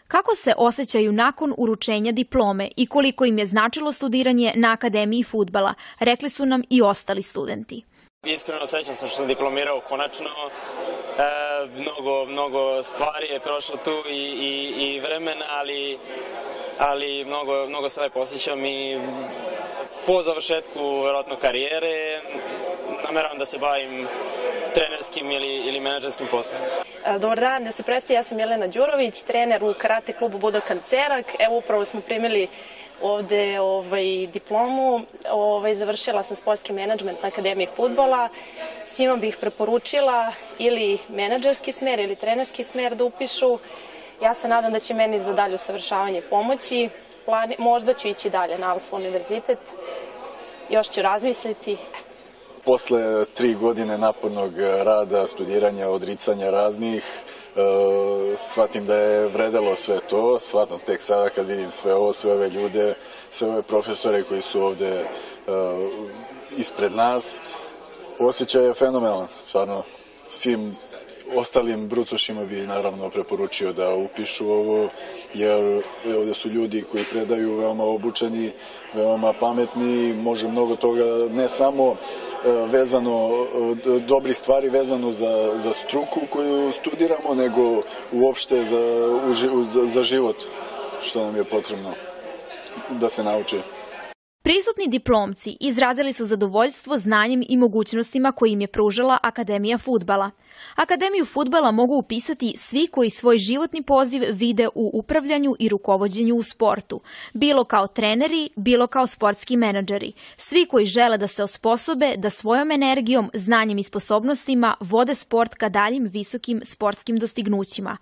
Kako se osjećaju nakon uručenja diplome i koliko im je značilo studiranje na Akademiji fudbala, rekli su nam i ostali studenti. Iskreno srećan sam što sam diplomirao konačno. Mnogo stvari je prošlo tu i vremena, ali mnogo se lepo osjećam i po završetku verovatno karijere nameravam da se bavim trenerskim ili menadžerskim poslom. Dobar dan, da se predstavim, ja sam Jelena Đurović, trener u karate klubu Budokan Cerak. Evo upravo smo primili ovde diplomu. Završila sam sportski menadžment na Akademiji fudbala. Svima bih preporučila ili menadžerski smer ili trenerski smer da upišu. Ja se nadam da će meni za dalje usavršavanje pomoći. Možda ću ići dalje na Alfa univerzitet. Još ću razmisliti. Posle 3 godine napornog rada, studiranja, odricanja raznih, shvatim da je vredelo sve to. Shvatam tek sada kad vidim sve ovo, sve ove ljude, sve ove profesore koji su ovde ispred nas. Osjećaj je fenomenalan, stvarno. Svim ostalim brucošima bi naravno preporučio da upišu ovo, jer ovde su ljudi koji predaju veoma obučeni, veoma pametni, može mnogo toga, ne samo vezano, dobri stvari vezano za struku koju studiramo, nego uopšte za život, što nam je potrebno da se nauči. Prisutni diplomci izrazili su zadovoljstvo znanjem i mogućnostima koje im je pružala Akademija fudbala. Akademiju fudbala mogu upisati svi koji svoj životni poziv vide u upravljanju i rukovođenju u sportu, bilo kao treneri, bilo kao sportski menadžeri. Svi koji žele da se osposobe da svojom energijom, znanjem i sposobnostima vode sport ka daljim visokim sportskim dostignućima.